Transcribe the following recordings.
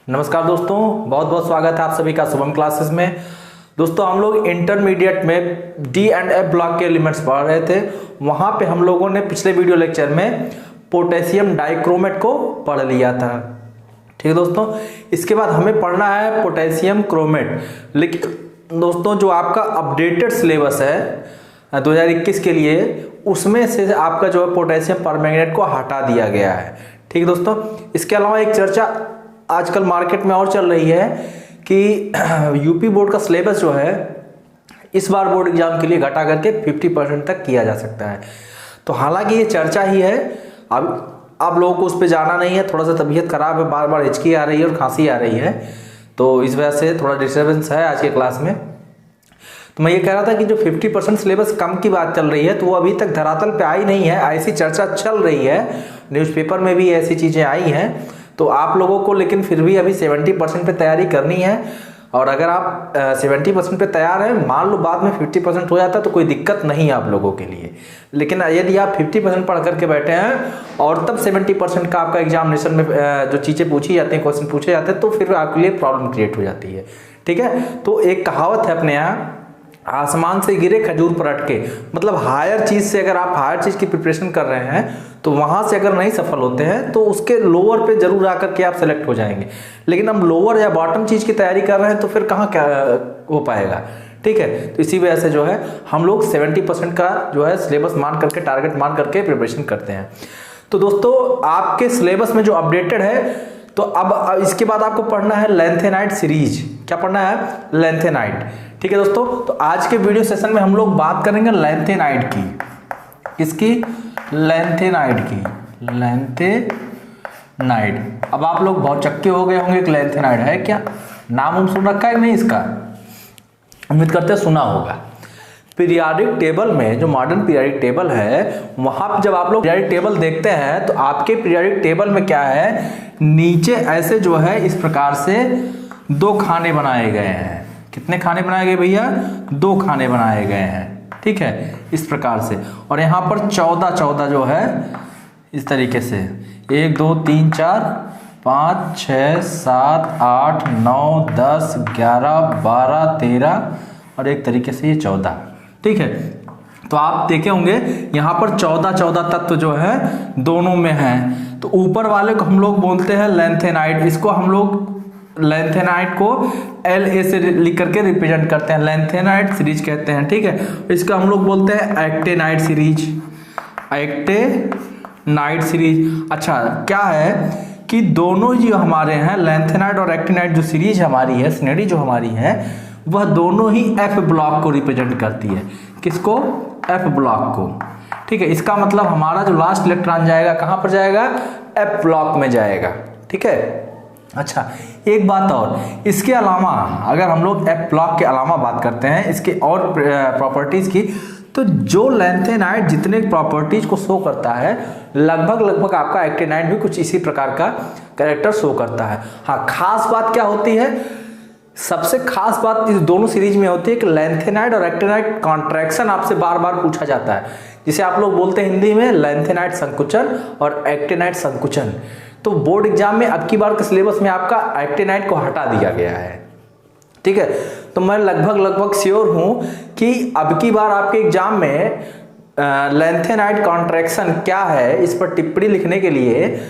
नमस्कार दोस्तों, बहुत बहुत स्वागत है आप सभी का शुभम क्लासेस में। दोस्तों हम लोग इंटरमीडिएट में डी एंड एफ ब्लॉक के एलिमेंट्स पढ़ रहे थे। वहाँ पे हम लोगों ने पिछले वीडियो लेक्चर में पोटेशियम डाइक्रोमेट को पढ़ लिया था। ठीक है दोस्तों, इसके बाद हमें पढ़ना है पोटेशियम क्रोमेट। लेकिन दोस्तों जो आपका अपडेटेड सिलेबस है 2021 के लिए, उसमें से आपका जो है पोटेशियम परमैंगनेट को हटा दिया गया है। ठीक है दोस्तों, इसके अलावा एक चर्चा आजकल मार्केट में और चल रही है कि यूपी बोर्ड का सिलेबस जो है इस बार बोर्ड एग्जाम के लिए घटा करके 50% तक किया जा सकता है। तो हालांकि ये चर्चा ही है, अब आप लोगों को उस पर जाना नहीं है। थोड़ा सा तबीयत खराब है, बार बार हिचकी आ रही है और खांसी आ रही है, तो इस वजह से थोड़ा डिस्टर्बेंस है आज के क्लास में। तो मैं ये कह रहा था कि जो 50% सिलेबस कम की बात चल रही है, तो वो अभी तक धरातल पे आई नहीं है। ऐसी चर्चा चल रही है, न्यूज़पेपर में भी ऐसी चीज़ें आई हैं। तो आप लोगों को लेकिन फिर भी अभी 70% पे तैयारी करनी है। और अगर आप 70% पे तैयार हैं, मान लो बाद में 50% हो जाता है तो कोई दिक्कत नहीं है आप लोगों के लिए। लेकिन यदि आप 50% पढ़ करके बैठे हैं और तब 70% का आपका एग्जामिनेशन में जो चीज़ें पूछी जाती हैं, क्वेश्चन पूछे जाते हैं, तो फिर आपके लिए प्रॉब्लम क्रिएट हो जाती है। ठीक है, तो एक कहावत है अपने यहाँ, आसमान से गिरे खजूर पर अटके। मतलब हायर चीज़ से अगर आप हायर चीज़ की प्रिपरेशन कर रहे हैं तो वहाँ से अगर नहीं सफल होते हैं तो उसके लोअर पे जरूर आकर के आप सेलेक्ट हो जाएंगे। लेकिन हम लोअर या बॉटम चीज़ की तैयारी कर रहे हैं तो फिर कहाँ क्या हो पाएगा। ठीक है, तो इसी वजह से जो है हम लोग 70% का जो है सिलेबस मान करके, टारगेट मान करके प्रिपरेशन करते हैं। तो दोस्तों आपके सिलेबस में जो अपडेटेड है, तो अब इसके बाद आपको पढ़ना है लैंथेनाइड सीरीज। क्या पढ़ना है? लैंथेनाइड। ठीक है दोस्तों, तो आज के वीडियो सेशन में हम लोग बात करेंगे लैंथेनाइड की। किसकी? लैंथेनाइड की। लैंथेनाइड। अब आप लोग बहुत चक्के हो गए होंगे कि लैंथेनाइड है क्या, नाम हम सुन रखा है कि नहीं इसका? उम्मीद करते हैं सुना होगा। पीरियाडिक टेबल में, जो मॉडर्न पीरियाडिक टेबल है, वहां पर जब आप लोग पीरियाडिक टेबल देखते हैं तो आपके पीरियाडिक टेबल में क्या है, नीचे ऐसे जो है इस प्रकार से 2 खाने बनाए गए हैं। कितने खाने बनाए गए भैया? 2 खाने बनाए गए हैं। ठीक है, इस प्रकार से। और यहाँ पर 14 जो है इस तरीके से 1 2 3 4 5 6 7 8 9 10 11 12 13 और एक तरीके से ये 14। ठीक है, तो आप देखे होंगे यहाँ पर 14 तत्व जो है दोनों में हैं। तो ऊपर वाले को हम लोग बोलते हैं लैंथेनाइड। इसको हम लोग लैंथेनाइड को LA से लिख करके रिप्रेजेंट करते हैं, लैंथेनाइड सीरीज कहते हैं। ठीक है, इसका हम लोग बोलते हैं एक्टेनाइड सीरीज। Actinide series. अच्छा, क्या है कि दोनों जो हमारे हैं लैंथेनाइड और एक्टेनाइड, जो सीरीज हमारी है, श्रेणी जो हमारी है, वह दोनों ही F ब्लॉक को रिप्रेजेंट करती है। किसको? F ब्लॉक को। ठीक है, इसका मतलब हमारा जो लास्ट इलेक्ट्रॉन जाएगा कहां पर जाएगा? F ब्लॉक में जाएगा। ठीक है, अच्छा एक बात और, इसके अलावा अगर हम लोग F ब्लॉक के अलावा बात करते हैं इसके और प्रॉपर्टीज की, तो जो लैंथेनाइड जितने प्रॉपर्टीज को शो करता है, लगभग आपका एक्टेनाइड भी कुछ इसी प्रकार का कैरेक्टर शो करता है। हाँ, खास बात क्या होती है? सबसे खास बात इस दोनों सीरीज में होती है कि लैंथेनाइड और एक्टेनाइड कॉन्ट्रैक्शन आपसे बार बार पूछा जाता है, जिसे आप लोग बोलते हैं हिंदी में लैंथेनाइड संकुचन और एक्टेनाइड संकुचन। तो बोर्ड एग्जाम में अब की बार के सिलेबस में आपका एक्टेनाइड को हटा दिया गया है। ठीक है, तो मैं लगभग श्योर हूं कि अब की बार आपके एग्जाम में लैंथेनाइड कॉन्ट्रैक्शन क्या है, इस पर टिप्पणी लिखने के लिए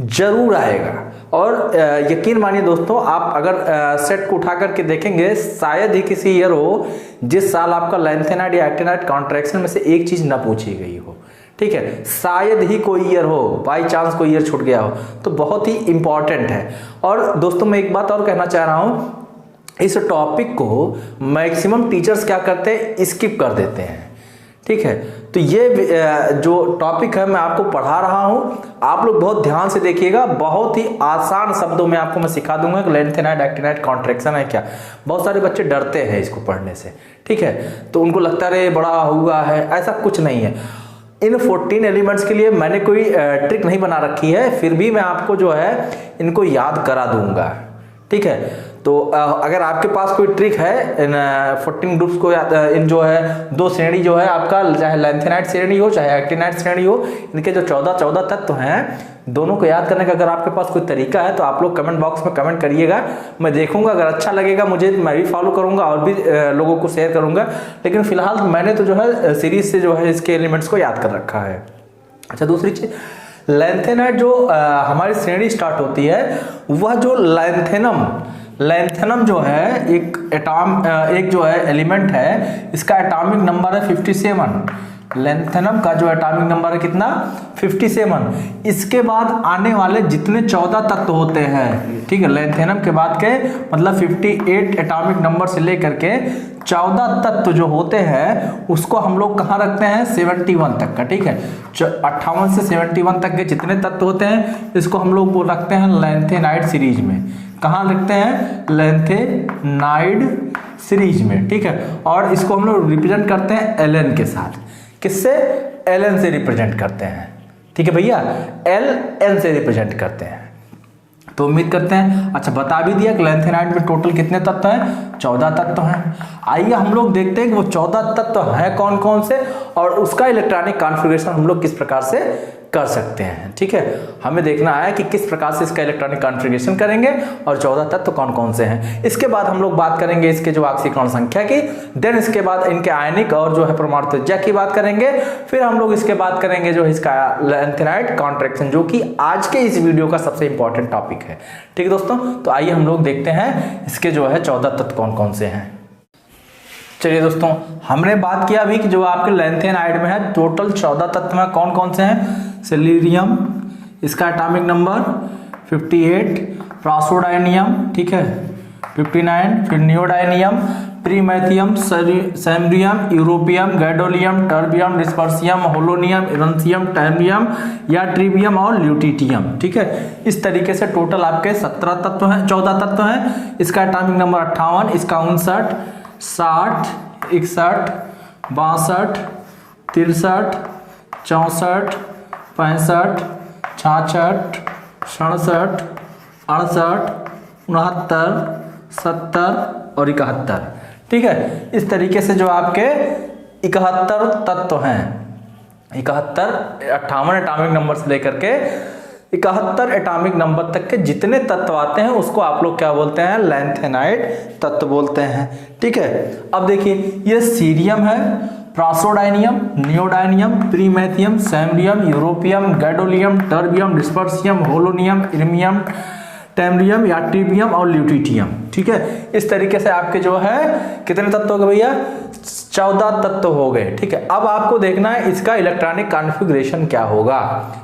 जरूर आएगा। और यकीन मानिए दोस्तों, आप अगर सेट को उठा करके देखेंगे, शायद ही किसी ईयर हो जिस साल आपका लैंथेनाइड या एक्टेनाइड कॉन्ट्रैक्शन में से एक चीज न पूछी गई हो। ठीक है, शायद ही कोई ईयर हो, बाई चांस कोई ईयर छूट गया हो, तो बहुत ही इंपॉर्टेंट है। और दोस्तों मैं एक बात और कहना चाह रहा हूं, इस टॉपिक को मैक्सिमम टीचर्स क्या करते हैं, स्किप कर देते हैं। ठीक है, तो ये जो टॉपिक है मैं आपको पढ़ा रहा हूं, आप लोग बहुत ध्यान से देखिएगा। बहुत ही आसान शब्दों में आपको मैं सिखा दूंगा कि लैंथेनाइड एक्टेनाइड कॉन्ट्रैक्शन है क्या। बहुत सारे बच्चे डरते हैं इसको पढ़ने से। ठीक है, तो उनको लगता है बड़ा हुआ है, ऐसा कुछ नहीं है। इन 14 एलिमेंट्स के लिए मैंने कोई ट्रिक नहीं बना रखी है, फिर भी मैं आपको जो है इनको याद करा दूंगा। ठीक है। तो अगर आपके पास कोई ट्रिक है इन 14 ग्रुप्स को इन जो है दो श्रेणी जो है आपका, चाहे लैंथेनाइट श्रेणी हो चाहे एक्टिनाइट श्रेणी हो, इनके जो 14 तत्व हैं दोनों को याद करने का अगर आपके पास कोई तरीका है तो आप लोग कमेंट बॉक्स में कमेंट करिएगा। मैं देखूंगा, अगर अच्छा लगेगा मुझे मैं भी फॉलो करूंगा और भी लोगों को शेयर करूंगा। लेकिन फिलहाल मैंने तो जो है सीरीज से जो है इसके एलिमेंट्स को याद कर रखा है। अच्छा, दूसरी चीज, लैंथेनाइट जो हमारी श्रेणी स्टार्ट होती है वह जो लैंथेनम जो है एक जो है एलिमेंट है, इसका एटॉमिक नंबर है 57। लैंथेनम का जो एटॉमिक नंबर है कितना, 57। इसके बाद आने वाले जितने 14 तत्व होते हैं, ठीक है, लैंथेनम के बाद के मतलब 58 एटॉमिक नंबर से लेकर के 14 तत्व जो होते हैं उसको हम लोग कहाँ रखते हैं, 71 तक का, ठीक है। 58 से 71 तक के जितने तत्व होते हैं इसको हम लोग वो रखते हैं लैंथेनाइट सीरीज में। कहाँ लिखते हैं, लैंथेनाइड सीरीज में, ठीक है। और इसको हम लोग रिप्रेजेंट करते हैं Ln के साथ। किससे, Ln से रिप्रेजेंट करते हैं, ठीक है भैया, Ln से रिप्रेजेंट करते हैं। तो उम्मीद करते हैं अच्छा बता भी दिया कि लैंथेनाइट में टोटल कितने तत्व हैं, 14 तत्व हैं। आइए हम लोग देखते हैं कि वो 14 तत्व हैं कौन कौन से और उसका इलेक्ट्रॉनिक कॉन्फ़िगरेशन हम लोग किस प्रकार से कर सकते हैं, ठीक है। हमें देखना है कि किस प्रकार से इसका इलेक्ट्रॉनिक कॉन्फ़िगरेशन करेंगे और 14 तत्व कौन कौन से हैं। इसके बाद हम लोग बात करेंगे इसके जो ऑक्सीकरण संख्या की, देन इसके बाद इनके आयनिक और जो है परमाणु त्रिज्या की बात करेंगे। फिर हम लोग इसके बाद करेंगे जो है इसका लैंथेनाइट कॉन्ट्रैक्शन, जो कि आज के इस वीडियो का सबसे इंपॉर्टेंट टॉपिक है, ठीक है दोस्तों। तो आइए हम लोग देखते हैं इसके जो है 14 तत्व कौन कौन से हैं। चलिए दोस्तों, हमने बात किया अभी कि जो आपके लैंथेनाइड में है टोटल 14 तत्व में कौन कौन से हैं। सिलीरियम, इसका एटॉमिक नंबर 58, प्रासोडायनियम, ठीक है, 59, फिर नियोडायनियम, प्रीमैथियम, सैमरियम, यूरोपियम, गैडोलियम, टर्बियम, डिस्पर्सियम, होलोनियम, इरेंसियम, टैमियम या ट्रिबियम और ल्यूटिटियम, ठीक है। इस तरीके से टोटल आपके 17 तत्व हैं, 14 तत्व हैं। इसका एटॉमिक नंबर 58, इसका 59, 60, 61, 62, 63, 64, 65, 66, 67, 68, 69, 70 और 71, ठीक है। इस तरीके से जो आपके 71 तत्व हैं, 71 58 एटॉमिक नंबर से लेकर के 71 एटॉमिक नंबर तक के जितने तत्व आते हैं उसको आप लोग क्या बोलते हैं, लैंथेनाइट तत्व बोलते हैं, ठीक है। अब देखिए ये सीरियम है, प्रासोडायनियम, नियोडायनियम, प्रीमैथियम, सैमरियम, यूरोपियम, गैडोलियम, टर्बियम, डिस्पर्सियम, होलोनियम, इर्मियम, टैमरियम या ट्रिबियम और ल्यूटिटियम, ठीक है। इस तरीके से आपके जो है कितने तत्व हो गए भैया, 14 तत्व हो गए, ठीक है। अब आपको देखना है इसका इलेक्ट्रॉनिक कॉन्फ़िगरेशन क्या होगा,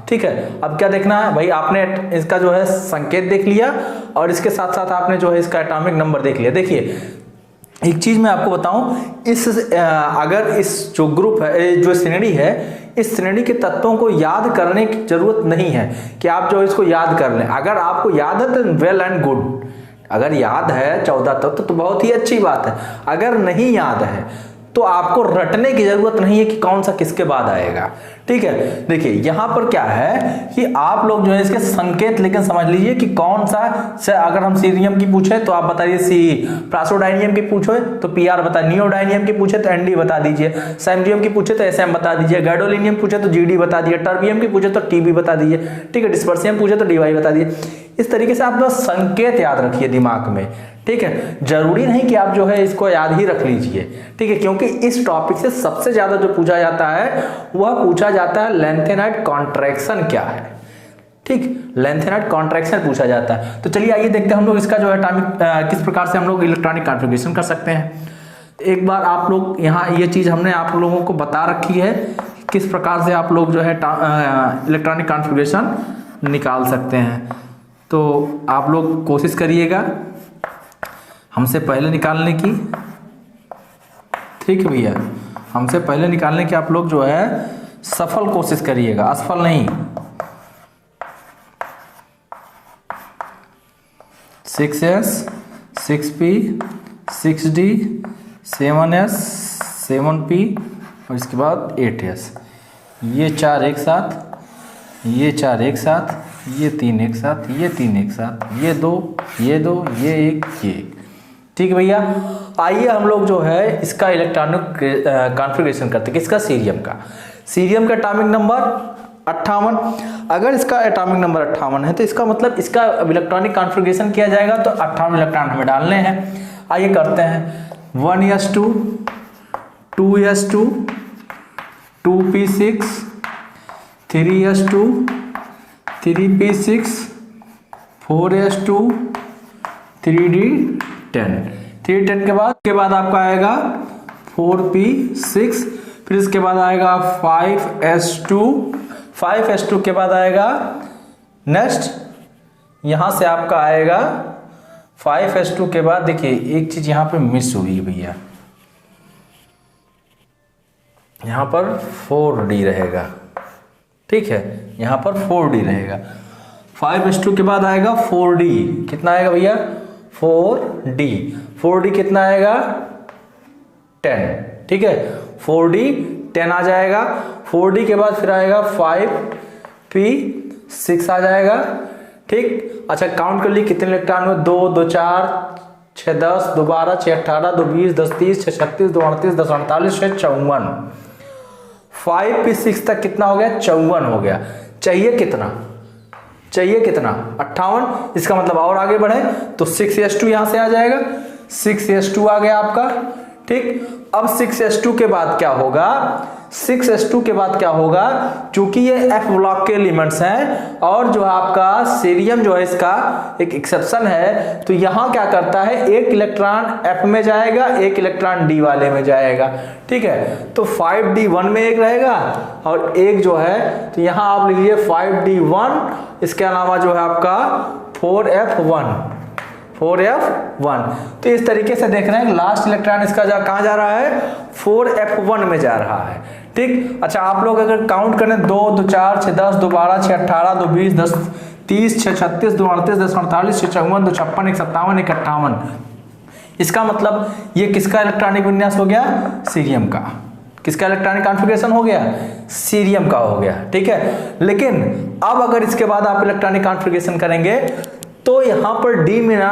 ठीक है। अब क्या देखना है भाई, आपने इसका जो है संकेत देख लिया और इसके साथ साथ आपने जो है इसका एटॉमिक नंबर देख लिया। देखिए एक चीज मैं आपको बताऊं, अगर इस जो ग्रुप है, जो श्रेणी है, इस श्रेणी के तत्वों को याद करने की जरूरत नहीं है कि आप जो इसको याद कर लें। अगर आपको याद है तो वेल एंड गुड, अगर याद है 14 तत्व तो बहुत ही अच्छी बात है। अगर नहीं याद है तो आपको रटने की जरूरत नहीं है कि कौन सा किसके बाद आएगा, ठीक है। देखिए यहां पर क्या है कि आप लोग जो है इसके संकेत लेकिन समझ लीजिए कि कौन सा से, अगर हम सीरियम की पूछे तो आप बताइए सी, प्रासोडायनियम की पूछे तो पीआर बता, नियोडायनियम की पूछे तो एनडी बता दीजिए, सैमरियम की पूछे तो एसएम बता दीजिए, गैडोलिनियम पूछे तो जीडी बता दीजिए, टर्बियम की पूछे तो टीबी बता दीजिए, ठीक है, डिस्पर्सियम पूछे तो डीवाई बता दीजिए। इस तरीके से आप बस संकेत याद रखिए दिमाग में, ठीक है। जरूरी नहीं कि आप जो है इसको याद ही रख लीजिए, ठीक है, क्योंकि इस टॉपिक से सबसे ज्यादा जो पूछा जाता है वह पूछा जाता है लैंथेनाइट कॉन्ट्रैक्शन क्या है, ठीक, लैंथेनाइट कॉन्ट्रैक्शन पूछा जाता है। तो चलिए आइए देखते हैं हम लोग इसका जो है एटॉमिक किस प्रकार से हम लोग इलेक्ट्रॉनिक कॉन्फ़िगरेशन कर सकते हैं। एक बार आप लोग यहाँ ये चीज हमने आप लोगों को बता रखी है किस प्रकार से आप लोग जो है इलेक्ट्रॉनिक कॉन्फ़िगरेशन निकाल सकते हैं। तो आप लोग कोशिश करिएगा हमसे पहले निकालने की, ठीक है भैया, हमसे पहले निकालने की आप लोग जो है सफल कोशिश करिएगा, असफल नहीं। 6s, 6p, 6d, 7s, 7p और इसके बाद 8s, ये 4 एक साथ, ये 4 एक साथ, ये 3 एक साथ, ये 3 एक साथ, ये 2, ये 1, ये 1। ठीक है भैया, आइए हम लोग जो है इसका इलेक्ट्रॉनिक कॉन्फ़िगरेशन करते हैं। किसका? सीरियम का। सीरियम का एटॉमिक नंबर 58। अगर इसका एटॉमिक नंबर 58 है तो इसका मतलब इसका इलेक्ट्रॉनिक कॉन्फ़िगरेशन किया जाएगा तो 58 इलेक्ट्रॉन हमें डालने हैं। आइए करते हैं। 1s2, 2s2, 2p6, 3s2, 3p6, 4s2, 3d10। 3d10 के बाद आपका आएगा 4p6, फिर इसके बाद आएगा 5s2, 5s2 के बाद आएगा नेक्स्ट, यहां से आपका आएगा 5s2 के बाद देखिए एक चीज यहां पे मिस हुई भैया, यहां पर 4d रहेगा। ठीक है, यहां पर 4d रहेगा। 5s2 के बाद आएगा 4d, कितना आएगा भैया? 4d। 4d कितना आएगा? 10। ठीक है, 4d 10 आ जाएगा। 4d के बाद फिर आएगा 5p6 आ जाएगा। ठीक, अच्छा काउंट कर ली कितने इलेक्ट्रॉन में? 2, 2, 4, 6, 10, 2, 12, 6, 18, 2, 20, 10, 30, 6, 36, 2, 38, 10, 48, 6, 54। 5p6 तक कितना हो गया? 54 हो गया। चाहिए कितना? चाहिए कितना? 58। इसका मतलब और आगे बढ़े तो 6s2 यहां से आ जाएगा। 6s2 आ गया आपका। ठीक, अब 6s2 के बाद क्या होगा? 6s2 के बाद क्या होगा? चूंकि ये f ब्लॉक के एलिमेंट्स हैं और जो आपका सीरियम जो है इसका एक एक्सेप्शन है, तो यहां क्या करता है, एक इलेक्ट्रॉन f में जाएगा, एक इलेक्ट्रॉन d वाले में जाएगा। ठीक है, तो 5d1 में एक रहेगा और एक जो है, तो यहां आप लिखिए 5d1, इसके अलावा जो है आपका 4f1। तो इस तरीके से देख रहे हैं लास्ट इलेक्ट्रॉन इसका कहां जा रहा है? 4f1 में जा रहा है। ठीक, अच्छा आप लोग अगर काउंट करें 2, 2, 4, 6, 10, 2, 12, 6, 18, 2, 20, 10, 30, 6, 36, 2, 38, 10, 48, 6, 54, 2, 56, 1, 57, 1, 58। इसका मतलब ये किसका इलेक्ट्रॉनिक विन्यास हो गया? सीरियम का। किसका इलेक्ट्रॉनिक कॉन्फ़िगरेशन हो गया? सीरियम का हो गया। ठीक है, लेकिन अब अगर इसके बाद आप इलेक्ट्रॉनिक कॉन्फ़िगरेशन करेंगे तो यहां पर डी में ना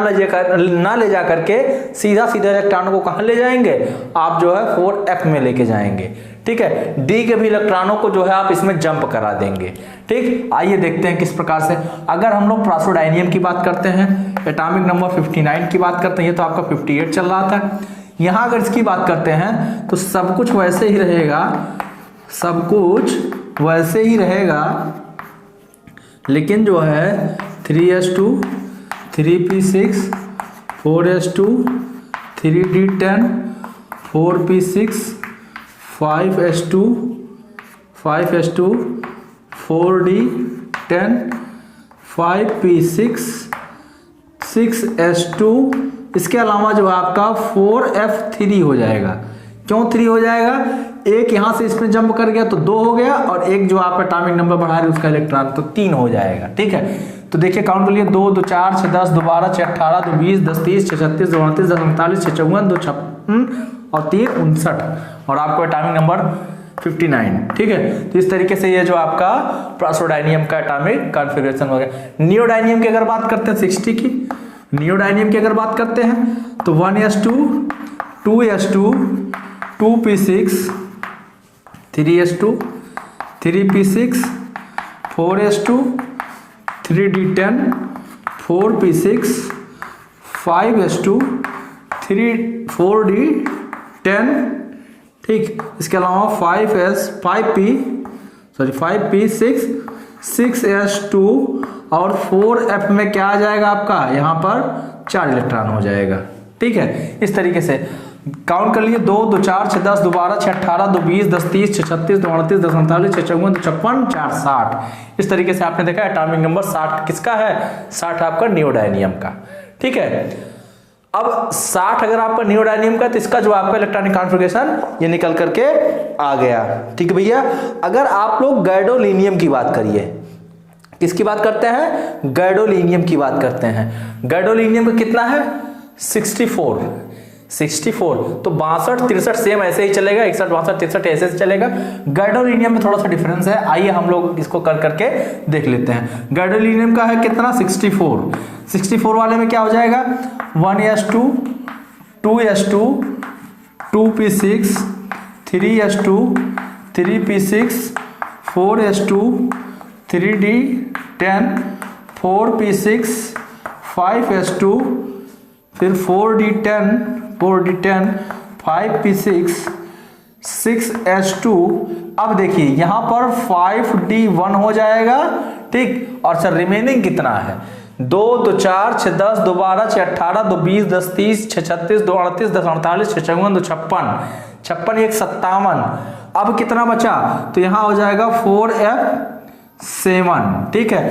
ले जा करके सीधा इलेक्ट्रॉनों को कहां ले जाएंगे? आप जो है 4f में लेके जाएंगे। ठीक है, डी के भी इलेक्ट्रॉनों को जो है आप इसमें जंप करा देंगे। ठीक, आइए देखते हैं किस प्रकार से। अगर हम लोग प्रासोडायनियम की बात करते हैं, एटॉमिक नंबर 59 की बात करते हैं, ये तो आपका 58 चल रहा था। यहां अगर इसकी बात करते हैं तो सब कुछ वैसे ही रहेगा, सब कुछ वैसे ही रहेगा, लेकिन जो है 3s2, 3p6, 4s2, 3d10, 4p6, 5s2, 4d10, 5p6, 6s2, इसके अलावा जो आपका 4f3 हो जाएगा। क्यों 3 हो जाएगा? एक यहां से इसमें जंप कर गया तो 2 हो गया, और एक जो आप एटॉमिक नंबर बढ़ा रहे उसका इलेक्ट्रॉन तो 3 हो जाएगा। ठीक है, तो देखिए काउंट कर लिए 2, 2, 4, 6, 10, 2, 12, 6, 18, 2, 20, 10, 30, 6, 36, 2, 38, 10, 39, 6, 54, 2, 56 और 3, 59, और आपको एटॉमिक नंबर 59। ठीक है, तो इस तरीके से ये जो आपका प्रासोडायनियम का एटॉमिक कॉन्फ़िगरेशन हो गया। नियोडायनियम की अगर बात करते हैं 60 की, नियोडायनियम की अगर बात करते हैं तो 1s2, 2s2, 2p6, 3s2, 3p6, 4s2, 3d10, 4p6, 5s2, 4d10। ठीक, इसके अलावा 5p6, 6s2 और 4f में क्या आ जाएगा आपका? यहाँ पर 4 इलेक्ट्रॉन हो जाएगा। ठीक है, इस तरीके से काउंट कर लिए 2, 2, 4, 6, 10, 2, 12, 6, 18, 2, 20, 10, 30, 6, 36, 2, 38, 10, 39, 6, 54, 2, 56, 4, 60। इस तरीके से आपने देखा एटॉमिक नंबर 60 किसका है? 60 आपका नियोडायनियम का। ठीक है, अब 60 अगर आपका नियोडायनियम का, तो इसका जो आपका इलेक्ट्रॉनिक कॉन्फ़िगरेशन ये निकल करके आ गया। ठीक है भैया, अगर आप लोग गैडोलिनियम की बात करिए, किसकी बात करते हैं? गैडोलिनियम की बात करते हैं। गैडोलिनियम का कितना है? 64। 64। तो 62 63 सेम ऐसे ही चलेगा, 61 62 63 ऐसे ही चलेगा। गैडोलीनियम में थोड़ा सा डिफरेंस है, आइए हम लोग इसको कर करके देख लेते हैं। गैडोलीनियम का है कितना 64, 64 वाले में क्या हो जाएगा 1s2 2s2 2p6 3s2 3p6 4s2 3d10 4p6 5s2 फिर 4d10 5p6 6s2। अब देखिए यहां पर 5d1 हो जाएगा, ठीक। और सर रिमेनिंग कितना है 2 2 4 6 10 2 12 6 18 2 20 10 30 6 36 2 38 10 48 6 54 2 56 56 1 57। अब कितना बचा तो यहां हो जाएगा 4f7, ठीक है।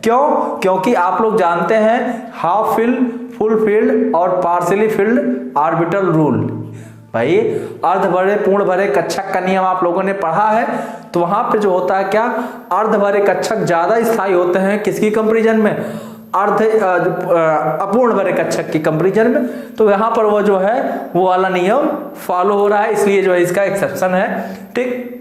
क्यों? क्योंकि आप लोग जानते हैं हाफ फिल्ड, फुल फील्ड और पार्शियली फील्ड ऑर्बिटल रूल। भाई अर्ध भरे पूर्ण भरे कक्षक का नियम आप लोगों ने पढ़ा है। तो वहां पे जो होता है क्या, अर्ध भरे कक्षक ज्यादा स्थायी होते हैं किसकी कंपैरिजन में, अपूर्ण भरे कक्षक की कंपैरिजन में। तो यहां पर वो जो है वो वाला नियम फॉलो हो रहा है, इसलिए जो है इसका एक्सेप्शन है, ठीक।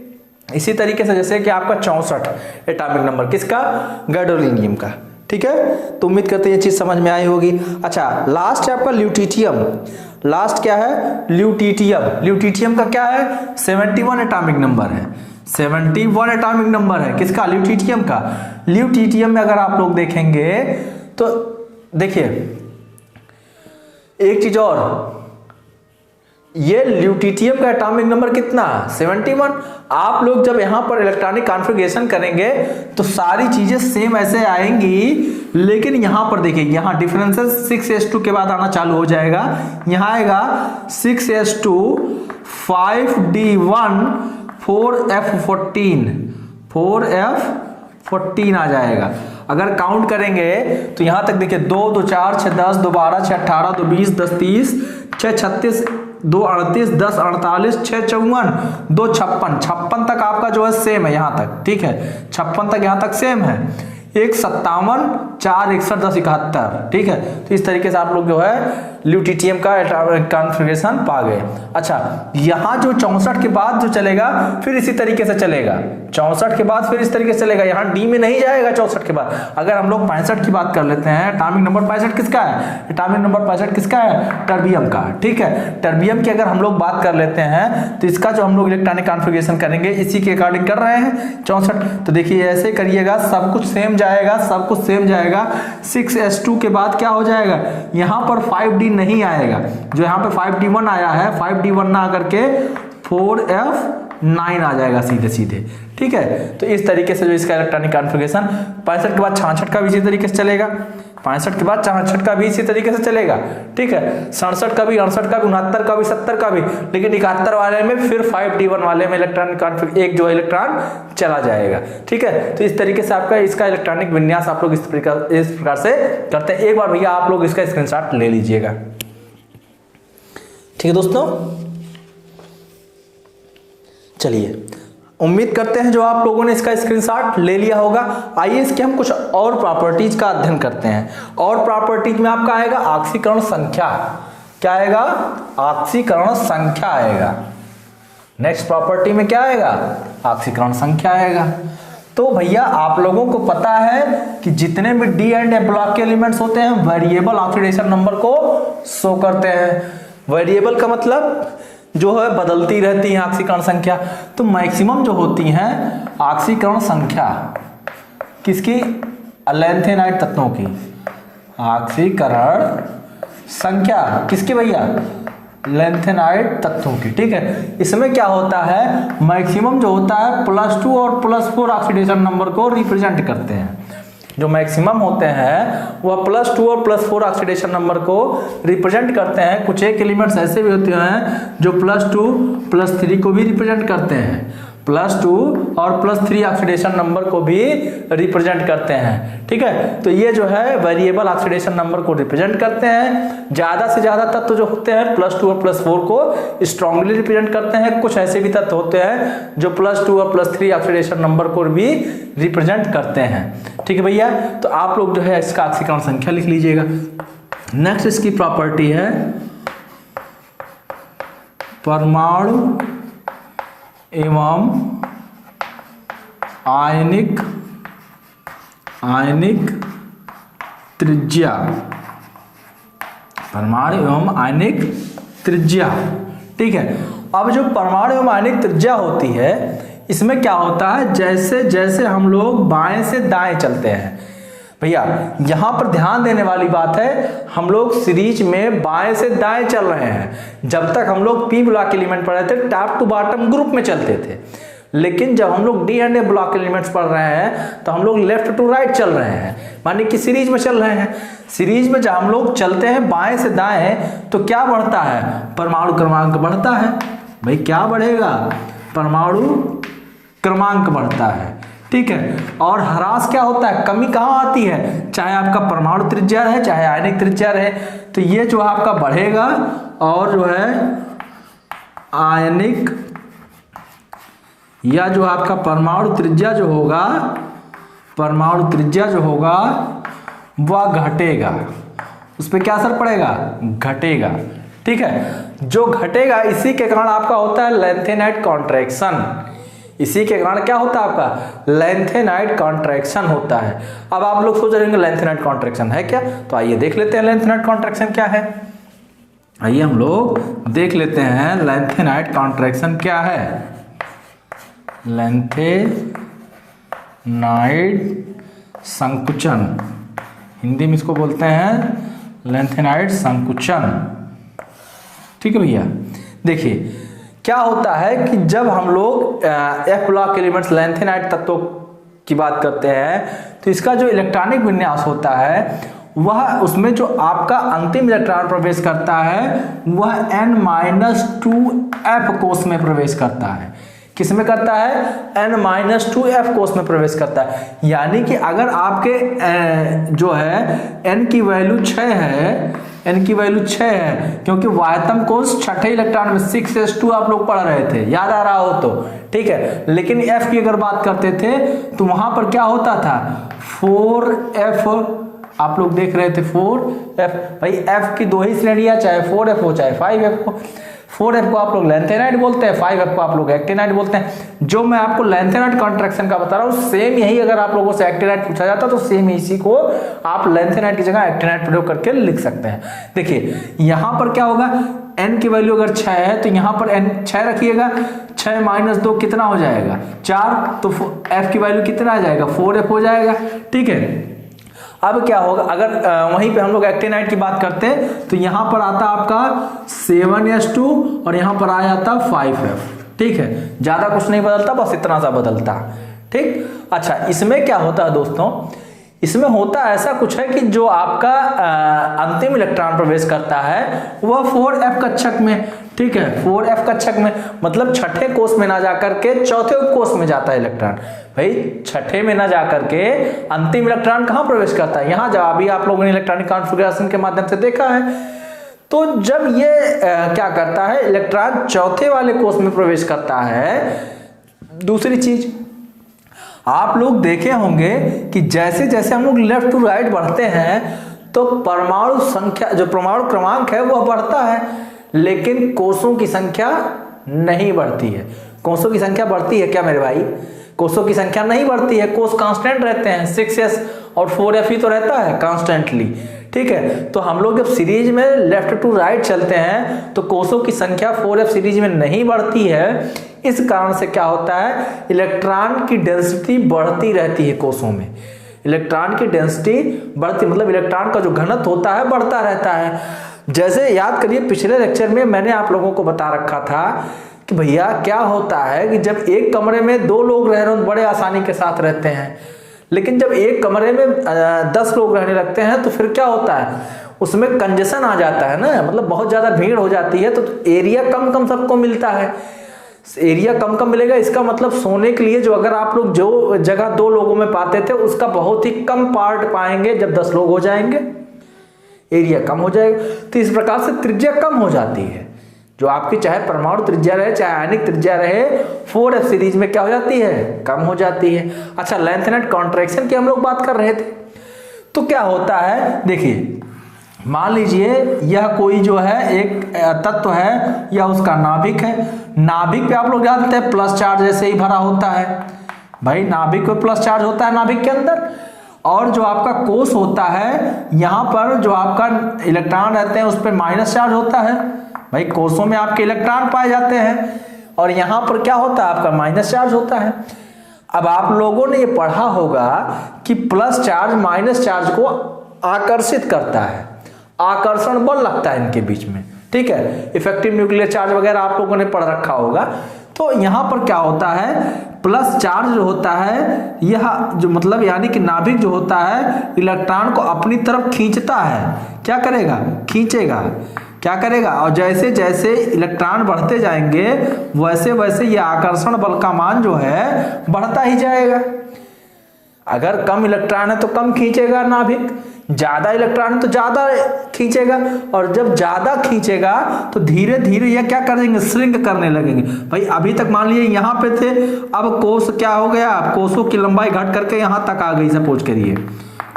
इसी तरीके से जैसे कि आपका 64 एटॉमिक नंबर किसका, गैडोलीनियम का, ठीक है। तो उम्मीद करते हैं ये चीज समझ में आई होगी। अच्छा लास्ट है आपका ल्यूटिटियम। लास्ट क्या है ल्यूटिटियम। ल्यूटिटियम का क्या है 71 एटॉमिक नंबर है, 71 एटॉमिक नंबर है किसका, ल्यूटिटियम का। ल्यूटिटियम में अगर आप लोग देखेंगे तो देखिए एक चीज और, ये ल्यूटिटियम का एटॉमिक नंबर कितना 71। आप लोग जब यहां पर इलेक्ट्रॉनिक कॉन्फ़िगरेशन करेंगे तो सारी चीजें सेम ऐसे आएंगी, लेकिन यहां पर देखिए यहां डिफरेंसेस 6s2 के बाद आना चालू हो जाएगा। यहां आएगा 6s2 5d1 4f14 आ जाएगा। अगर काउंट करेंगे तो यहां तक देखिए 2 2 4 6 10 2 12 6 18 2 20 10 30 6 36 2 38 10 48 6 54 2 56 तक आपका जो है सेम है यहां तक, ठीक है। 56 तक यहां तक सेम है। 1 57 4 61 10 71, ठीक है। तो इस तरीके से आप लोग जो है ल्यूटिटियम का कॉन्फ़िगरेशन पा गए। अच्छा यहां जो 64 के बाद जो चलेगा फिर इसी तरीके से चलेगा, 64 के बाद फिर इस तरीके से चलेगा, यहां डी में नहीं जाएगा 64 के बाद। अगर हम लोग 65 की बात कर लेते हैं, एटॉमिक नंबर 65 किसका है, एटॉमिक नंबर 65 किसका है, टर्बियम का, ठीक है। टर्बियम की अगर हम लोग बात कर लेते हैं तो इसका जो हम लोग इलेक्ट्रॉनिक कॉन्फ़िगरेशन करेंगे इसी के अकॉर्डिंग कर रहे हैं 64। तो देखिए ऐसे करिएगा, सब कुछ सेम जाएगा, सब कुछ सेम जाएगा। 6s2 के बाद क्या हो जाएगा, यहां पर 5d नहीं आएगा, जो यहां पे 5d1 आया है 5d1 ना करके 4f9 आ जाएगा सीधे सीधे, ठीक है। तो इस तरीके से जो इसका इलेक्ट्रॉनिक कॉन्फ़िगरेशन 65 के बाद 66 का भी इसी तरीके से चलेगा, 65 के बाद 66 का भी इसी तरीके से चलेगा, ठीक है। 67 का भी, 68 का भी, 69 का भी, 70 का भी, लेकिन 71 वाले में फिर 5d1 वाले में इलेक्ट्रॉनिक कॉन्फ़िगरेशन एक जो इलेक्ट्रॉन चला जाएगा, ठीक है। तो इस तरीके से आपका इसका इलेक्ट्रॉनिक विन्यास आप लोग इस प्रकार से करते हैं। एक बार भैया आप लोग इसका स्क्रीनशॉट ले लीजिएगा, ठीक है दोस्तों। चलिए उम्मीद करते हैं जो आप लोगों ने इसका स्क्रीनशॉट ले लिया होगा। आइए इसके हम कुछ और प्रॉपर्टीज का अध्ययन करते हैं। और प्रॉपर्टीज में आपका आएगा ऑक्सीकरण संख्या, क्या आएगा, ऑक्सीकरण संख्या आएगा। नेक्स्ट प्रॉपर्टी में क्या आएगा, ऑक्सीकरण संख्या आएगा। तो भैया आप लोगों को पता है कि जितने भी डी एंड ए ब्लॉक के एलिमेंट्स होते हैं वेरिएबल ऑक्सीडेशन नंबर को शो करते हैं। वेरिएबल का मतलब जो है बदलती रहती है ऑक्सीकरण संख्या। तो मैक्सिमम जो होती हैं ऑक्सीकरण संख्या किसकी, अलेंथेनाइड तत्वों की ऑक्सीकरण संख्या किसकी भैया, लेंथेनाइड तत्वों की, ठीक है। इसमें क्या होता है मैक्सिमम जो होता है +2 और +4 ऑक्सीडेशन नंबर को रिप्रेजेंट करते हैं। जो मैक्सिमम होते हैं वह +2 और +4 ऑक्सीडेशन नंबर को रिप्रेजेंट करते हैं। कुछ एक एलिमेंट्स ऐसे भी होते हैं जो +2 +3 को भी रिप्रेजेंट करते हैं, +2 और +3 ऑक्सीडेशन नंबर को भी रिप्रेजेंट करते हैं, ठीक है। तो ये जो है वेरिएबल ऑक्सीडेशन नंबर को रिप्रेजेंट करते हैं। ज्यादा से ज्यादा तत्व जो होते हैं +2 और +4 को स्ट्रांगली रिप्रेजेंट करते हैं। कुछ ऐसे भी तत्व होते हैं जो +2 और +3 ऑक्सीडेशन नंबर को भी रिप्रेजेंट करते हैं, ठीक है भैया। तो आप लोग जो है इसका ऑक्सीकरण संख्या लिख लीजिएगा। नेक्स्ट इसकी प्रॉपर्टी है परमाणु एवं आयनिक त्रिज्या, परमाणु एवं आयनिक त्रिज्या। ठीक है, अब जो परमाणु एवं आयनिक त्रिज्या होती है, इसमें क्या होता है, जैसे जैसे हम लोग बाएं से दाएं चलते हैं, भैया यहां पर ध्यान देने वाली बात है, हम लोग सीरीज में बाएं से दाएं चल रहे हैं। जब तक हम लोग पी ब्लॉक एलिमेंट पढ़ रहे थे टॉप टू बॉटम ग्रुप में चलते थे, लेकिन जब हम लोग D and A block elements पढ़ रहे हैं तो हम लोग लेफ्ट टू राइट चल रहे हैं, माने कि सीरीज में चल रहे हैं। सीरीज में जब हम लोग चलते हैं बाएं से दाएं तो क्या बढ़ता है, परमाणु क्रमांक बढ़ता है। भाई क्या बढ़ेगा, परमाणु क्रमांक बढ़ता है। ठीक है, और ह्रास क्या होता है, कमी कहाँ आती है, चाहे आपका परमाणु त्रिज्या रहे चाहे आयनिक त्रिज्या रहे, तो ये जो आपका बढ़ेगा और जो है आयनिक या जो आपका परमाणु त्रिज्या जो होगा, परमाणु त्रिज्या जो होगा वह घटेगा, उस पर क्या असर पड़ेगा, घटेगा। ठीक है, जो घटेगा इसी के कारण आपका होता है लेंथेनाइट कॉन्ट्रैक्शन, इसी के कारण क्या होता है आपका लेंथेनाइट कॉन्ट्रैक्शन होता है। अब आप लोग सोच रहे होंगे लेंथेनाइट कॉन्ट्रैक्शन है क्या, तो आइए देख लेते हैं लेंथेनाइट कॉन्ट्रैक्शन क्या है। आइए हम लोग देख लेते हैं लेंथेनाइट कॉन्ट्रैक्शन क्या है। लेंथेनाइट संकुचन, हिंदी में इसको बोलते हैं लेंथेनाइट संकुचन। ठीक है भैया, देखिए क्या होता है कि जब हम लोग एफ ब्लॉक एलिमेंट्स लेंथेनाइट तत्वों की बात करते हैं तो इसका जो इलेक्ट्रॉनिक विन्यास होता है वह, उसमें जो आपका अंतिम इलेक्ट्रॉन प्रवेश करता है वह n-2f कोष में प्रवेश करता है। किस में करता है, n-2f कोष में प्रवेश करता है। यानी कि अगर आपके जो है n की वैल्यू 6 है, n की वैल्यू 6 है, क्योंकि वाह्यतम कोष छठे इलेक्ट्रॉन में 6s2 आप लोग पढ़ रहे थे, याद आ रहा हो तो। ठीक है, लेकिन f की अगर बात करते थे तो वहां पर क्या होता था 4f, आप लोग देख रहे थे 4f। भाई f की दो ही श्रेणियां, चाहे 4f हो चाहे 5f हो। 4f को आप लोग लेंथेनाइट बोलते हैं, 5f को आप लोग एक्टिनाइट बोलते हैं। जो मैं आपको लेंथेनाइट कॉन्ट्रैक्शन का बता रहा हूँ सेम यही अगर आप लोगों से एक्टिनाइट पूछा जाता तो सेम इसी को आप लेंथेनाइट की जगह एक्टिनाइट प्रयोग करके लिख सकते हैं। देखिए यहाँ पर क्या होगा, n की वैल्यू अगर 6 है तो यहाँ पर n 6 रखिएगा, 6 - 2 कितना हो जाएगा 4, तो f की वैल्यू कितना आ जाएगा 4f हो जाएगा। ठीक है, अब क्या होगा, अगर वहीं पे हम लोग एक्टिनाइट की बात करते हैं तो यहां पर आता आपका 7s2 और यहां पर आ जाता 5f। ठीक है, ज्यादा कुछ नहीं बदलता, बस इतना सा बदलता। ठीक, अच्छा इसमें क्या होता है दोस्तों, इसमें होता ऐसा कुछ है कि जो आपका अंतिम इलेक्ट्रॉन प्रवेश करता है वह 4f कक्षक में। ठीक है, 4f कक्षक में मतलब छठे कोष में ना जाकर के चौथे उपकोष में जाता है इलेक्ट्रॉन। भाई छठे में ना जाकर के अंतिम इलेक्ट्रॉन कहाँ प्रवेश करता है, यहाँ जब अभी आप लोगों ने इलेक्ट्रॉनिक कॉन्फ़िगरेशन के माध्यम से देखा है। तो जब ये क्या करता है, इलेक्ट्रॉन चौथे वाले कोष में प्रवेश करता है। दूसरी चीज आप लोग देखे होंगे कि जैसे जैसे हम लोग लेफ्ट टू राइट बढ़ते हैं तो परमाणु संख्या, जो परमाणु क्रमांक है वह बढ़ता है, लेकिन कोषों की संख्या नहीं बढ़ती है। कोषों की संख्या बढ़ती है क्या मेरे भाई, कोषों की संख्या नहीं बढ़ती है, कोष कांस्टेंट रहते हैं, 6s और 4f ही तो रहता है कांस्टेंटली। ठीक है, तो हम लोग जब सीरीज में लेफ्ट टू राइट चलते हैं तो कोषों की संख्या 4f सीरीज में नहीं बढ़ती है। इस कारण से क्या होता है, इलेक्ट्रॉन की डेंसिटी बढ़ती रहती है कोषों में। इलेक्ट्रॉन की डेंसिटी बढ़ती मतलब इलेक्ट्रॉन का जो घनत्व होता है बढ़ता रहता है। जैसे याद करिए पिछले लेक्चर में मैंने आप लोगों को बता रखा था कि भैया क्या होता है कि जब एक कमरे में 2 लोग रह रहे हो बड़े आसानी के साथ रहते हैं, लेकिन जब एक कमरे में 10 लोग रहने लगते हैं तो फिर क्या होता है, उसमें कंजेशन आ जाता है ना, मतलब बहुत ज़्यादा भीड़ हो जाती है, तो एरिया कम कम सबको मिलता है। एरिया कम कम मिलेगा, इसका मतलब सोने के लिए जो अगर आप लोग जो जगह 2 लोगों में पाते थे उसका बहुत ही कम पार्ट पाएंगे जब 10 लोग हो जाएंगे, एरिया कम हो जाएगा। तो इस प्रकार से त्रिज्या कम हो जाती है, जो आपकी चाहे परमाणु त्रिज्या रहे चाहे आयनिक त्रिज्या रहे 4f सीरीज में क्या हो जाती है, कम हो जाती है। अच्छा लेंथेनाइट कॉन्ट्रैक्शन की हम लोग बात कर रहे थे, तो क्या होता है देखिए मान लीजिए यह कोई जो है एक तत्व है या उसका नाभिक है। नाभिक पे आप लोग जानते हैं प्लस चार्ज ऐसे ही भरा होता है भाई, नाभिक पे प्लस चार्ज होता है नाभिक के अंदर। और जो आपका कोष होता है, यहाँ पर जो आपका इलेक्ट्रॉन रहते हैं उस पर माइनस चार्ज होता है भाई, कोषों में आपके इलेक्ट्रॉन पाए जाते हैं और यहाँ पर क्या होता है आपका माइनस चार्ज होता है। अब आप लोगों ने ये पढ़ा होगा कि प्लस चार्ज माइनस चार्ज को आकर्षित करता है, आकर्षण बल लगता है इनके बीच में, ठीक है। इफेक्टिव न्यूक्लियर चार्ज वगैरह आप लोगों ने पढ़ रखा होगा। तो यहां पर क्या होता है, प्लस चार्ज जो होता है यह जो मतलब यानी कि नाभिक जो होता है इलेक्ट्रॉन को अपनी तरफ खींचता है। क्या करेगा, खींचेगा, क्या करेगा। और जैसे जैसे इलेक्ट्रॉन बढ़ते जाएंगे वैसे वैसे ये आकर्षण बल का मान जो है बढ़ता ही जाएगा। अगर कम इलेक्ट्रॉन है तो कम खींचेगा नाभिक, ज्यादा इलेक्ट्रॉन तो ज्यादा खींचेगा, और जब ज्यादा खींचेगा तो धीरे धीरे ये क्या करेंगे, श्रिंक करने लगेंगे भाई। अभी तक मान लीजिए यहाँ पे थे, अब कोष क्या हो गया, कोषों की लंबाई घट करके यहाँ तक आ गई। सपोज करिए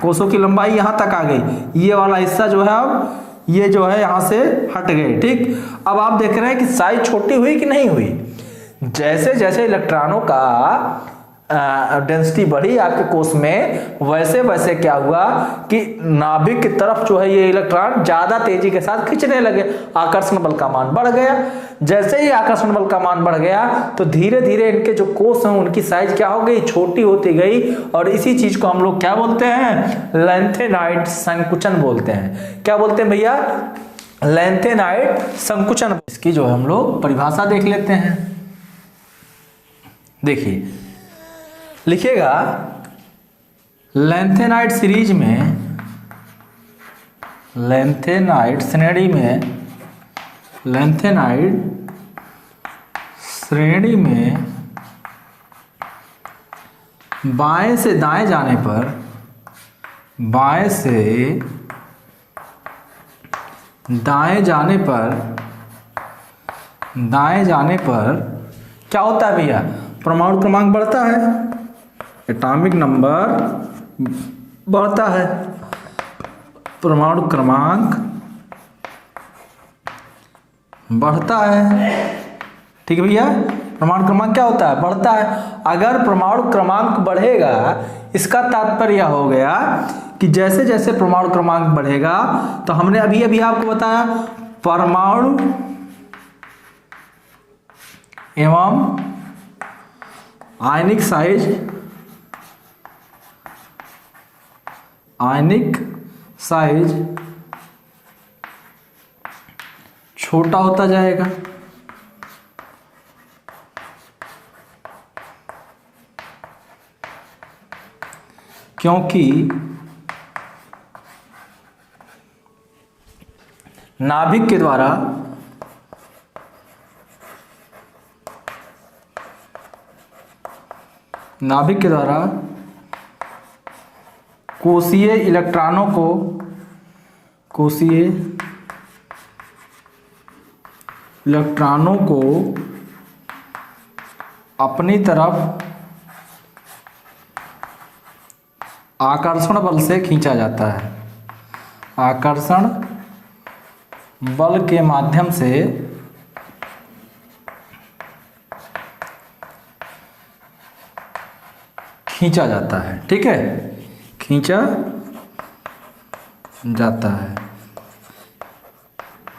कोषों की लंबाई यहाँ तक आ गई, ये वाला हिस्सा जो है अब ये जो है यहाँ से हट गए, ठीक। अब आप देख रहे हैं कि साइज छोटी हुई कि नहीं हुई। जैसे जैसे इलेक्ट्रॉनों का डेंसिटी बढ़ी आपके कोष में, वैसे वैसे क्या हुआ कि नाभिक की तरफ जो है ये इलेक्ट्रॉन ज्यादा तेजी के साथ खींचने लगे, आकर्षण बल का मान बढ़ गया। जैसे ही आकर्षण बल का मान बढ़ गया तो धीरे धीरे इनके जो कोष हैं उनकी साइज क्या हो गई, छोटी होती गई। और इसी चीज को हम लोग क्या बोलते हैं, लैंथेनाइड संकुचन बोलते हैं। क्या बोलते हैं भैया, लैंथेनाइड संकुचन। इसकी जो हम लोग परिभाषा देख लेते हैं। देखिए लिखिएगा, लैंथेनाइड सीरीज में, लैंथेनाइड श्रेणी में, लैंथेनाइड श्रेणी में बाएं से दाएं जाने पर, बाएं से दाएं जाने पर, दाएं जाने पर क्या होता है भैया, परमाणु क्रमांक बढ़ता है, एटॉमिक नंबर बढ़ता है, परमाणु क्रमांक बढ़ता है, ठीक है भैया। परमाणु क्रमांक क्या होता है, बढ़ता है। अगर परमाणु क्रमांक बढ़ेगा इसका तात्पर्य हो गया कि जैसे जैसे परमाणु क्रमांक बढ़ेगा, तो हमने अभी अभी आपको बताया परमाणु एवं आयनिक साइज, आयनिक साइज छोटा होता जाएगा। क्योंकि नाभिक के द्वारा कोषीय इलेक्ट्रॉनों को, कोषीय इलेक्ट्रॉनों को अपनी तरफ आकर्षण बल से खींचा जाता है, आकर्षण बल के माध्यम से खींचा जाता है, ठीक है, खींचा जाता है।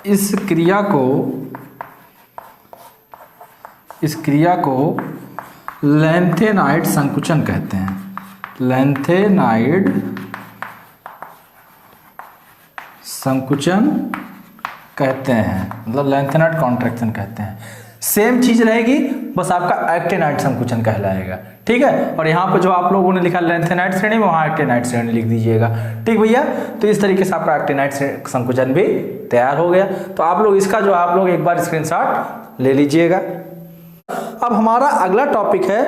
इस क्रिया को लैंथेनाइड संकुचन कहते हैं, लैंथेनाइड संकुचन कहते हैं, मतलब लैंथेनाइड कॉन्ट्रैक्शन कहते हैं। सेम चीज रहेगी, बस आपका एक्टिनाइड संकुचन कहलाएगा, ठीक है। और यहाँ पे जो आप लोगों ने लिखा लैंथेनाइड श्रेणी में, वहाँ एक्टिनाइड श्रेणी लिख दीजिएगा, ठीक भैया। तो इस तरीके से आपका एक्टिनाइड संकुचन भी तैयार हो गया। तो आप लोग इसका जो आप लोग एक बार स्क्रीनशॉट ले लीजिएगा। अब हमारा अगला टॉपिक है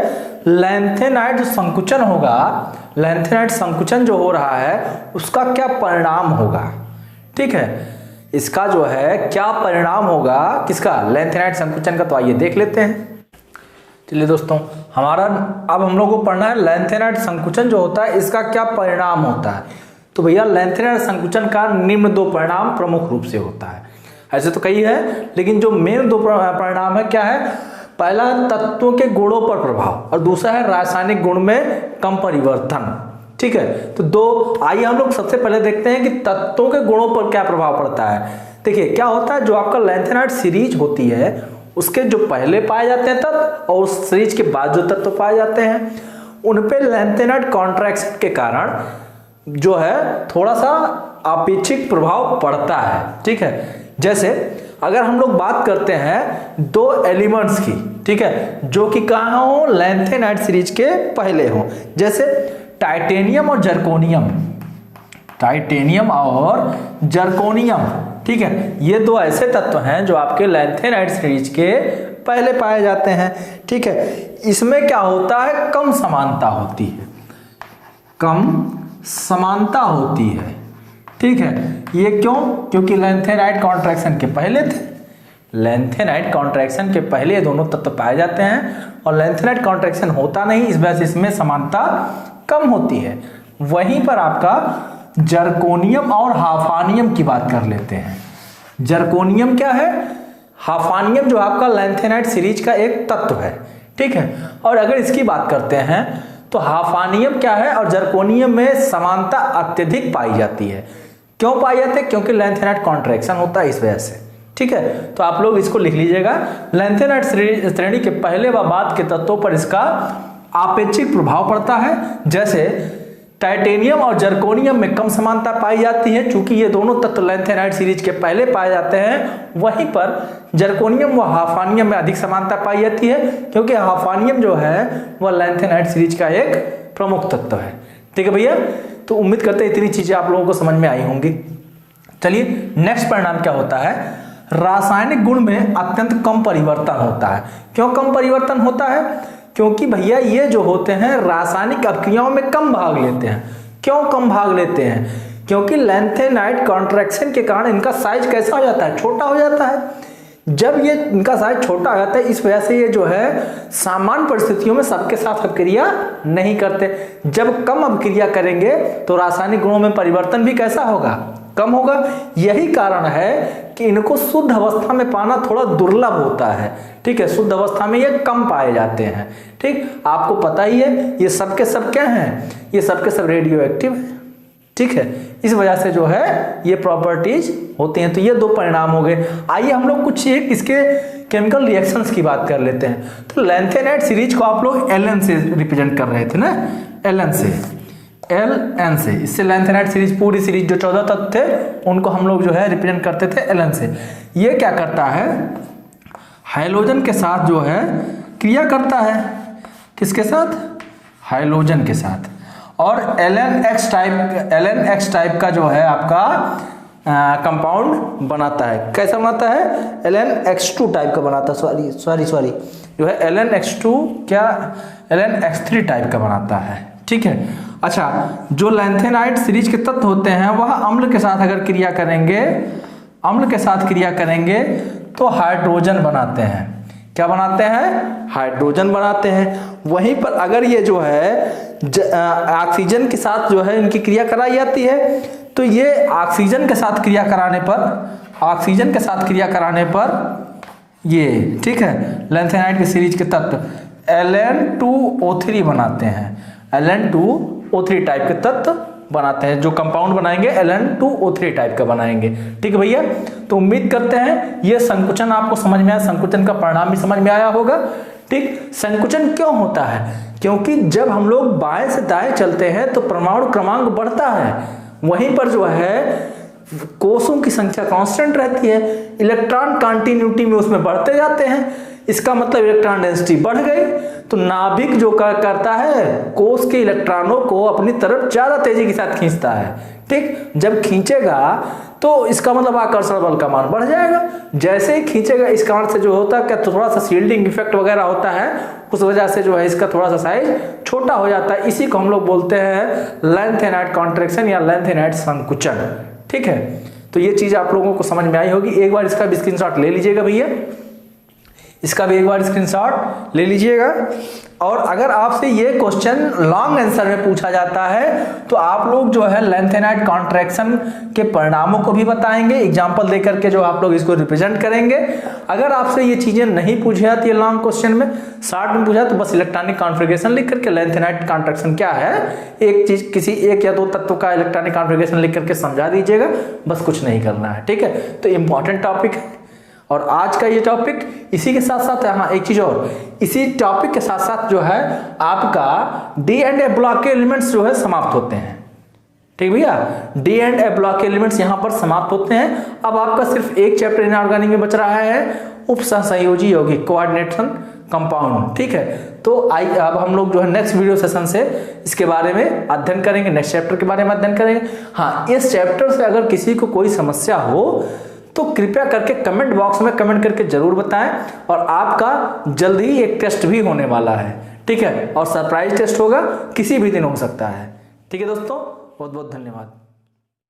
लैंथेनाइड जो संकुचन होगा, लैंथेनाइड संकुचन जो हो रहा है उसका क्या परिणाम होगा, ठीक है। इसका जो है क्या परिणाम होगा, किसका, लैंथेनाइड संकुचन का। तो आइए देख लेते हैं। चलिए दोस्तों, हमारा अब हम लोग को पढ़ना है लैंथेनाइड संकुचन जो होता है इसका क्या परिणाम होता है। तो भैया लेंथेनाइड संकुचन का निम्न दो परिणाम प्रमुख रूप से होता है। ऐसे तो कई है, लेकिन जो मेन दो परिणाम है क्या है, पहला तत्वों के गुणों पर प्रभाव और दूसरा है रासायनिक गुण में कम परिवर्तन। ठीक है, तो दो, आइए हम लोग सबसे पहले देखते हैं कि तत्वों के गुणों पर क्या प्रभाव पड़ता है। देखिए क्या होता है, जो आपका लेंथेनाइड सीरीज होती है उसके जो पहले पाए जाते हैं तत्व और उस सीरीज के बाद जो तत्व पाए जाते हैं उन पे लेंथेनाइड कॉन्ट्रैक्शन के कारण जो है थोड़ा सा अपेक्षित प्रभाव पड़ता है। ठीक है, जैसे अगर हम लोग बात करते हैं दो एलिमेंट्स की, ठीक है, जो कि कहाँ हो, लेंथेनाइड सीरीज के पहले हो, जैसे टाइटेनियम और जर्कोनियम, टाइटेनियम और जर्कोनियम। ठीक है, ये दो ऐसे तत्व हैं जो आपके लेंथेनाइड सीरीज के पहले पाए जाते हैं। ठीक है, इसमें क्या होता है, कम समानता होती है, कम समानता होती है। ठीक है, ये क्यों, क्योंकि लेंथेनाइड कॉन्ट्रैक्शन के पहले थे, लेंथेनाइड कॉन्ट्रैक्शन के पहले ये दोनों तत्व पाए जाते हैं और लेंथेनाइड कॉन्ट्रैक्शन होता नहीं, इस वजह से इसमें समानता कम होती है। वहीं पर आपका जर्कोनियम और हाफानियम की बात कर लेते हैं। जर्कोनियम क्या है, हाफानियम जो आपका लेंथेनाइड सीरीज का एक तत्व है। ठीक है, और अगर इसकी बात करते हैं तो हाफानियम क्या है और जर्कोनियम में समानता अत्यधिक पाई जाती है। क्यों पाई जाती है, क्योंकि लेंथेनाइड कॉन्ट्रैक्शन होता है, इस वजह से। ठीक है, तो आप लोग इसको लिख लीजिएगा, लेंथेनाइड श्रेणी के पहले व बाद के तत्वों पर इसका आपेक्षिक प्रभाव पड़ता है। जैसे टाइटेनियम और जर्कोनियम में कम समानता पाई जाती है, चूंकि ये दोनों तत्व लेंथेनाइड सीरीज के पहले पाए जाते हैं। वहीं पर जर्कोनियम व हाफानियम में अधिक समानता पाई जाती है, क्योंकि हाफानियम जो है वह लेंथेनाइड सीरीज का एक प्रमुख तत्व है। ठीक है भैया, तो उम्मीद करते हैं इतनी चीजें आप लोगों को समझ में आई होंगी। चलिए नेक्स्ट परिणाम क्या होता है, रासायनिक गुण में अत्यंत कम परिवर्तन होता है। क्यों कम परिवर्तन होता है, क्योंकि भैया ये जो होते हैं रासायनिक अभिक्रियाओं में कम भाग लेते हैं। क्यों कम भाग लेते हैं, क्योंकि लेंथेनाइड कॉन्ट्रैक्शन के कारण इनका साइज कैसा हो जाता है, छोटा हो जाता है। जब ये इनका साइज छोटा हो जाता है, इस वजह से ये जो है सामान्य परिस्थितियों में सबके साथ अभिक्रिया नहीं करते। जब कम अभिक्रिया करेंगे तो रासायनिक गुणों में परिवर्तन भी कैसा होगा, कम होगा। यही कारण है कि इनको शुद्ध अवस्था में पाना थोड़ा दुर्लभ होता है। ठीक है, शुद्ध अवस्था में ये कम पाए जाते हैं। ठीक, आपको पता ही है ये सब के सब क्या हैं, ये सब के सब रेडियो एक्टिव है। ठीक है, इस वजह से जो है ये प्रॉपर्टीज होती हैं। तो ये दो परिणाम हो गए। आइए हम लोग कुछ एक इसके केमिकल रिएक्शंस की बात कर लेते हैं। तो लेंथेनाइड सीरीज को आप लोग Ln से रिप्रेजेंट कर रहे थे ना, Ln से, इससे लेंथेनाइड सीरीज, पूरी सीरीज जो 14 तत्व थे उनको हम लोग जो है रिप्रेजेंट करते थे Ln से। ये क्या करता है, हाइड्रोजन के साथ जो है क्रिया करता है, किसके साथ, हाइड्रोजन के साथ। और Ln X टाइप का जो है आपका कंपाउंड बनाता है। कैसा बनाता है, Ln X2 टाइप का बनाता है, सॉरी जो है Ln X2 क्या Ln X3 टाइप का बनाता है। ठीक है, अच्छा, जो लेंथेनाइड सीरीज के तत्व होते हैं वह अम्ल के साथ अगर क्रिया करेंगे, अम्ल के साथ क्रिया करेंगे तो हाइड्रोजन बनाते हैं। क्या बनाते हैं, हाइड्रोजन बनाते हैं। वहीं पर अगर ये जो है ऑक्सीजन के साथ जो है इनकी क्रिया कराई जाती है, तो ये ऑक्सीजन के साथ क्रिया कराने पर ये, ठीक है, लेंथेनाइड की सीरीज के तत्व Ln2O3 बनाते हैं, Ln2O3 टाइप के तत्व बनाते हैं। जो कंपाउंड बनाएंगे Ln2O3 टाइप का बनाएंगे। ठीक है भैया, तो उम्मीद करते हैं ये संकुचन आपको समझ में आया, संकुचन का परिणाम भी समझ में आया होगा। ठीक, संकुचन क्यों होता है, क्योंकि जब हम लोग बाएं से दाएं चलते हैं तो परमाणु क्रमांक बढ़ता है, वहीं पर जो है कोषों की संख्या कांस्टेंट रहती है, इलेक्ट्रॉन कंटिन्यूटी में उसमें बढ़ते जाते हैं। इसका मतलब इलेक्ट्रॉन डेंसिटी बढ़ गई, तो नाभिक जो करता है कोष के इलेक्ट्रॉनों को अपनी तरफ ज्यादा तेजी के साथ खींचता है। ठीक, जब खींचेगा तो इसका मतलब आकर्षण बल का मान बढ़ जाएगा। जैसे ही खींचेगा इस कारण से जो होता है क्या, तो थोड़ा सा शील्डिंग इफेक्ट वगैरह होता है, उस वजह से जो है इसका थोड़ा सा साइज छोटा हो जाता है। इसी को हम लोग बोलते हैं लेंथेनाइड कॉन्ट्रैक्शन या लेंथेनाइड संकुचन। ठीक है, तो ये चीज आप लोगों को समझ में आई होगी। एक बार इसका भी स्क्रीनशॉट ले लीजिएगा भैया। इसका भी एक बार स्क्रीनशॉट ले लीजिएगा। और अगर आपसे ये क्वेश्चन लॉन्ग आंसर में पूछा जाता है तो आप लोग जो है लेंथेनाइट कॉन्ट्रैक्शन के परिणामों को भी बताएंगे, एग्जांपल देकर के जो आप लोग इसको रिप्रेजेंट करेंगे। अगर आपसे ये चीजें नहीं पूछी जाती है लॉन्ग क्वेश्चन में, शॉर्ट में पूछा तो बस इलेक्ट्रॉनिक कॉन्फ़िगरेशन लिख करके लेंथेनाइट कॉन्ट्रैक्शन क्या है, एक चीज किसी एक या दो तत्व का इलेक्ट्रॉनिक कॉन्फ़िगरेशन लिख करके समझा दीजिएगा, बस कुछ नहीं करना है, ठीक है। तो इंपॉर्टेंट टॉपिक है और आज का ये टॉपिक इसी के साथ साथ, हाँ एक चीज और, इसी टॉपिक के साथ साथ जो है आपका डी एंड ए ब्लॉक के एलिमेंट्स जो है समाप्त होते हैं, ठीक भैया। डी एंड ए ब्लॉक के एलिमेंट्स यहां पर समाप्त होते हैं। अब आपका सिर्फ एक चैप्टर इनऑर्गेनिक में बच रहा है, उपसहसंयोजी यौगिक, कोऑर्डिनेशन कंपाउंड, ठीक है। तो आई अब हम लोग जो है नेक्स्ट वीडियो सेशन से इसके बारे में अध्ययन करेंगे, नेक्स्ट चैप्टर के बारे में अध्ययन करेंगे। हाँ, इस चैप्टर से अगर किसी को कोई समस्या हो तो कृपया करके कमेंट बॉक्स में कमेंट करके जरूर बताएं, और आपका जल्द ही एक टेस्ट भी होने वाला है, ठीक है। और सरप्राइज टेस्ट होगा, किसी भी दिन हो सकता है, ठीक है दोस्तों। बहुत बहुत धन्यवाद।